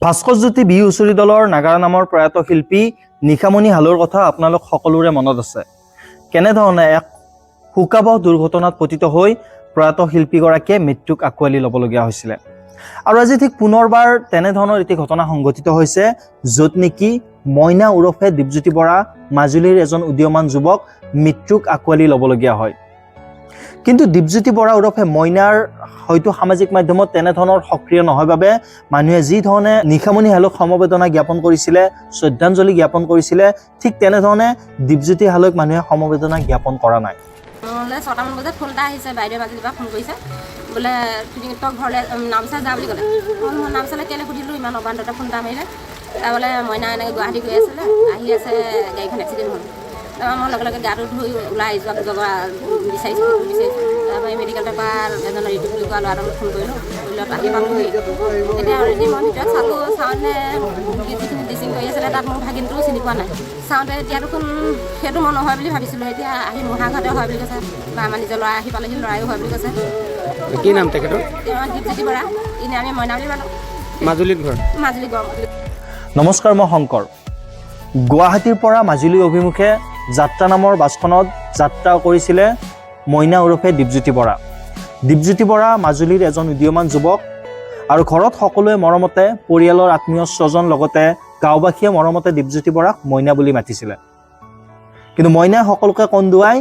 Bhaskarjyoti B হুঁচৰি দলৰ নাগাৰা নামৰ প্ৰয়াত শিল্পী নিশামণি হালৈৰ কথা আপোনালোক সকলোৰে মনত আছে। কেনেধৰণে এক শোকাবহ দুৰ্ঘটনাত পতিত হৈ প্ৰয়াত শিল্পীগৰাকীয়ে মৃত্যুক আঁকোৱালি ল'বলগীয়া হৈছিলে। আৰু আজি ঠিক পুনৰবাৰ তেনেধৰণৰ এটি ঘটনা সংঘটিত হৈছে, য'ত নেকি মইনা ওৰফে দীপজ্যোতি বৰা মাজুলীৰ এজন উদীয়মান যুৱক মৃত্যুক আঁকোৱালি ল'বলগীয়া হয়। কিন্তু দীপজ্যোতি বৰা ওৰফে মইনাৰ হয়তো সামাজিক মাধ্যমত তেনেধৰণৰ সক্ৰিয় নহয় বাবে মানুহে যি ধৰণে নিশামণি হালৈক সমবেদনা জ্ঞাপন কৰিছিলে, শ্ৰদ্ধাঞ্জলি জ্ঞাপন কৰিছিলে, ঠিক তেনেধৰণে দীপজ্যোতি হালৈক মানুহে সমবেদনা জ্ঞাপন কৰা নাই। মোলৈ 6টামান বজাত ফোন এটা আহিছে, বাইদেউ মাজুলীৰ পৰা ফোন কৰিছে, বোলে তই ঘৰলৈ নামচাই যা বুলি ক'লে। মই নামচালে কেলৈ সুধিলোঁ, ইমান অবান্ততে ফোন এটা মাৰিলে। তাৰ বোলে মইনা এনেকৈ গুৱাহাটী গৈ আছিলে, আহি আছে গাড়ীখন এক্সিডেণ্ট হ'ল। তাৰপৰা মই লগে লগে গাটো ধুই ওলাই আহিছোঁ, জগা বিচাৰিছোঁ। তাৰপৰা মেডিকেলৰ পৰা এজন ঋতু বুলি কোৱা ল'ৰাটোক ফোন কৰিলোঁ, আহি পালোঁহি। এতিয়া অলৰেডি মই ভিতৰত চালোঁ, চাওঁতে যিখিনি ড্ৰেছিং কৰি আছিলে তাত মোৰ ভাগিনটোও চিনি পোৱা নাই। চাওঁতে এতিয়া দেখোন সেইটো মই নহয় বুলি ভাবিছিলোঁ, এতিয়া আহি মহাঘাটে হয় বুলি কৈছে, বা আমাৰ নিজৰ ল'ৰা আহি পালেহি, ল'ৰায়ো হয় বুলি কৈছে। কি নাম তেখেতৰ? দীপজ্যোতি বৰা, এনে আমি মইনা বুলি মাতোঁ। মাজুলীত ঘৰ? মাজুলী গড়। নমস্কাৰ, মই শংকৰ। গুৱাহাটীৰ পৰা মাজুলী অভিমুখে যাত্ৰা নামৰ বাছখনত যাত্ৰা কৰিছিলে মইনা ওৰফে দীপজ্যোতি বৰা। দীপজ্যোতি বৰা মাজুলীৰ এজন উদীয়মান যুৱক, আৰু ঘৰত সকলোৱে মৰমতে, পৰিয়ালৰ আত্মীয় স্বজন লগতে গাঁওবাসীয়ে মৰমতে দীপজ্যোতি বৰাক মইনা বুলি মাতিছিলে। কিন্তু মইনাই সকলোকে কন্দুৱাই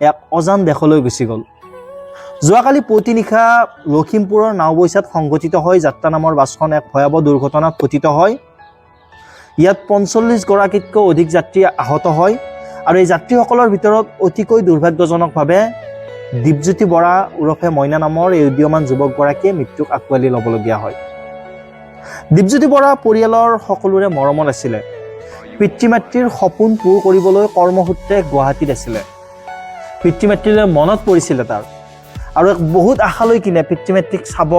এক অজান দেশলৈ গুচি গ'ল। যোৱাকালি পুৱতি নিশা লখিমপুৰৰ নাওবৈচাত সংঘটিত হৈ যাত্ৰা নামৰ বাছখন এক ভয়াৱহ দুৰ্ঘটনাত পতিত হয়। ইয়াত ৪৫ গৰাকীতকৈ অধিক যাত্ৰী আহত হয়, আৰু এই যাত্ৰীসকলৰ ভিতৰত অতিকৈ দুৰ্ভাগ্যজনকভাৱে দীপজ্যোতি বৰা ওৰফে মইনা নামৰ এই উদীয়মান যুৱকগৰাকীয়ে মৃত্যুক আঁকোৱালি ল'বলগীয়া হয়। দীপজ্যোতি বৰা পৰিয়ালৰ সকলোৰে মৰমত আছিলে। পিতৃ মাতৃৰ সপোন পূৰ কৰিবলৈ কৰ্মসূত্ৰে গুৱাহাটীত আছিলে। পিতৃ মাতৃলৈ মনত পৰিছিলে তাৰ, আৰু এক বহুত আশা লৈ কিনে পিতৃ মাতৃক চাব,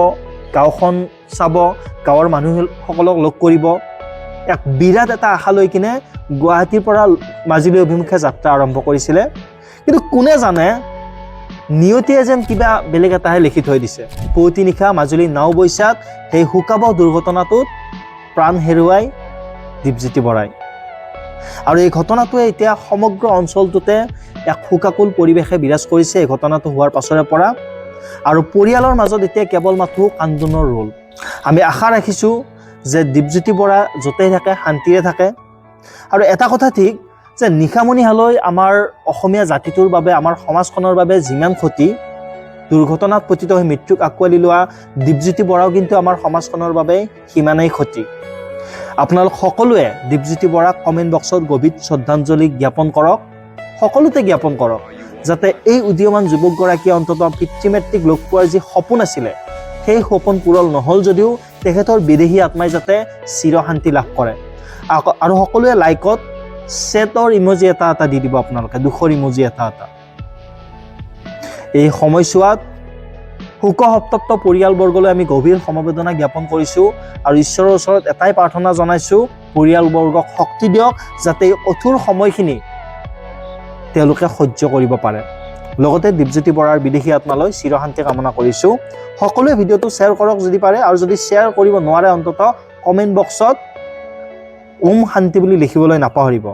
গাঁওখন চাব, গাঁৱৰ মানুহসকলক লগ কৰিব, এক বিৰাট এটা আশা লৈ কিনে গুৱাহাটীৰ পৰা মাজুলী অভিমুখে যাত্ৰা আৰম্ভ কৰিছিলে। কিন্তু কোনে জানে, নিয়তিয়ে যেন কিবা বেলেগ এটাহে লিখি থৈ দিছে। পুৱতি নিশা মাজুলী নাওবৈচাত সেই শোকাবহ দুৰ্ঘটনাটোত প্ৰাণ হেৰুৱাই দীপজ্যোতি বৰাই। আৰু এই ঘটনাটোৱে এতিয়া সমগ্ৰ অঞ্চলটোতে এক শোকাকুল পৰিৱেশে বিৰাজ কৰিছে এই ঘটনাটো হোৱাৰ পাছৰে পৰা, আৰু পৰিয়ালৰ মাজত এতিয়া কেৱল মাথো কান্দোনৰ ৰোল। আমি আশা ৰাখিছোঁ যে দীপজ্যোতি বৰা য'তেই থাকে শান্তিৰে থাকে। আৰু এটা কথা ঠিক যে নিশামণি হালৈ আমাৰ অসমীয়া জাতিটোৰ বাবে, আমাৰ সমাজখনৰ বাবে যিমান ক্ষতি, দুৰ্ঘটনাত পতিত হৈ মৃত্যুক আঁকোৱালি লোৱা দীপজ্যোতি বৰাও কিন্তু আমাৰ সমাজখনৰ বাবে সিমানেই ক্ষতি। আপোনালোক সকলোৱে দীপজ্যোতি বৰাক কমেণ্ট বক্সত গভীৰ শ্ৰদ্ধাঞ্জলি জ্ঞাপন কৰক, সকলোতে জ্ঞাপন কৰক, যাতে এই উদীয়মান যুৱকগৰাকীয়ে অন্ততঃ পিতৃ মাতৃক লগ পোৱাৰ যি সপোন আছিলে, সেই সপোন পূৰণ নহ'ল যদিও তেখেতৰ বিদেহী আত্মাই যাতে চিৰশান্তি লাভ কৰে। আৰু সকলোৱে লাইকত চেটৰ ইমজি এটা দি দিব, আপোনালোকে দুখৰ ইমজি এটা। এই সময়ছোৱাত শোকসন্তপ্ত পৰিয়ালবৰ্গলৈ আমি গভীৰ সমবেদনা জ্ঞাপন কৰিছোঁ, আৰু ঈশ্বৰৰ ওচৰত এটাই প্ৰাৰ্থনা জনাইছোঁ, পৰিয়ালবৰ্গক শক্তি দিয়ক যাতে এই কঠোৰ সময়খিনি তেওঁলোকে সহ্য কৰিব পাৰে। লগতে দীপজ্যোতি বৰাৰ বিদেশী আত্মালৈ চিৰশান্তি কামনা কৰিছোঁ। সকলোৱে ভিডিঅ'টো শ্বেয়াৰ কৰক যদি পাৰে, আৰু যদি শ্বেয়াৰ কৰিব নোৱাৰে অন্ততঃ কমেণ্ট বক্সত ওম শান্তি বুলি লিখিবলৈ নাপাহৰিব।